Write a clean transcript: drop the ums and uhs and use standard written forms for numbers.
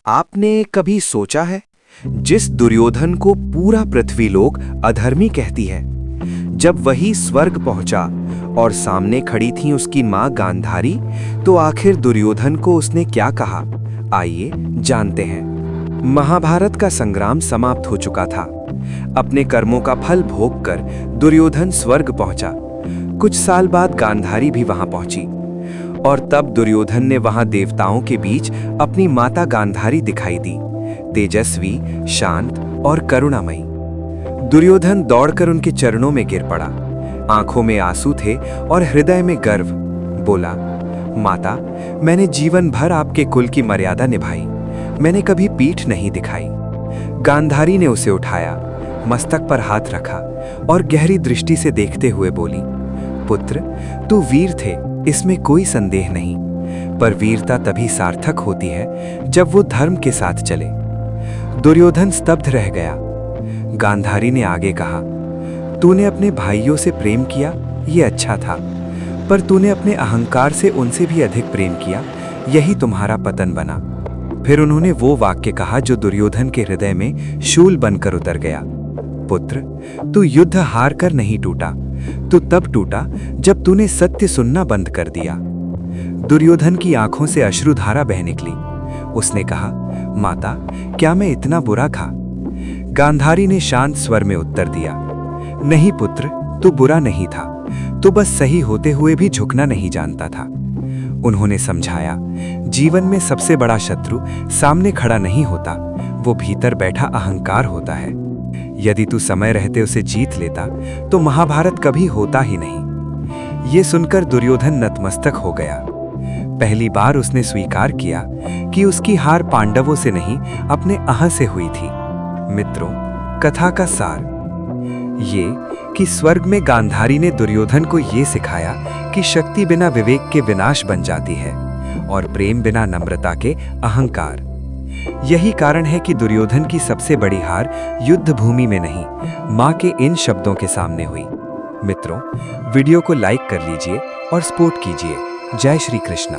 आपने कभी सोचा है, जिस दुर्योधन को पूरा पृथ्वीलोक अधर्मी कहती है, जब वही स्वर्ग पहुंचा और सामने खड़ी थी उसकी मां गांधारी, तो आखिर दुर्योधन को उसने क्या कहा? आइए जानते हैं। महाभारत का संग्राम समाप्त हो चुका था। अपने कर्मों का फल भोगकर दुर्योधन स्वर्ग पहुंचा। कुछ साल बाद गांधारी भी वहां पहुंची और तब दुर्योधन ने वहां देवताओं के बीच अपनी माता गांधारी दिखाई दी, तेजस्वी, शांत और करुणामयी। दुर्योधन दौड़कर उनके चरणों में गिर पड़ा। आंखों में आंसू थे और हृदय में गर्व। बोला, माता, मैंने जीवन भर आपके कुल की मर्यादा निभाई, मैंने कभी पीठ नहीं दिखाई। गांधारी ने उसे उठाया, मस्तक पर हाथ रखा और गहरी दृष्टि से देखते हुए बोली, पुत्र, तू वीर थे, इसमें कोई संदेह नहीं, पर वीरता तभी सार्थक होती है जब वो धर्म के साथ चले। दुर्योधन स्तब्ध रह गया। गांधारी ने आगे कहा, तूने अपने भाइयों से प्रेम किया, ये अच्छा था, पर तूने अपने अहंकार से उनसे भी अधिक प्रेम किया, यही तुम्हारा पतन बना। फिर उन्होंने वो वाक्य कहा जो दुर्योधन के हृदय में शूल बनकर उतर गया, पुत्र, तू युद्ध हार कर नहीं टूटा, तू तब टूटा जब तूने सत्य सुनना बंद कर दिया। दुर्योधन की आंखों से अश्रुधारा बह निकली। उसने कहा, माता, क्या मैं इतना बुरा था? गांधारी ने शांत स्वर में उत्तर दिया, नहीं पुत्र, तू बुरा नहीं था, तू बस सही होते हुए भी झुकना नहीं जानता था। उन्होंने समझाया, जीवन में सबसे बड़ा शत्रु सामने खड़ा नहीं होता, वो भीतर बैठा अहंकार होता है। यदि तू समय रहते उसे जीत लेता तो महाभारत कभी होता ही नहीं। ये सुनकर दुर्योधन नतमस्तक हो गया। पहली बार उसने स्वीकार किया कि उसकी हार पांडवों से नहीं, अपने अह से हुई थी। मित्रों, कथा का सार ये कि स्वर्ग में गांधारी ने दुर्योधन को ये सिखाया कि शक्ति बिना विवेक के विनाश बन जाती है और प्रेम बिना नम्रता के अहंकार। यही कारण है कि दुर्योधन की सबसे बड़ी हार युद्ध भूमि में नहीं, मां के इन शब्दों के सामने हुई। मित्रों, वीडियो को लाइक कर लीजिए और सपोर्ट कीजिए। जय श्री कृष्णा।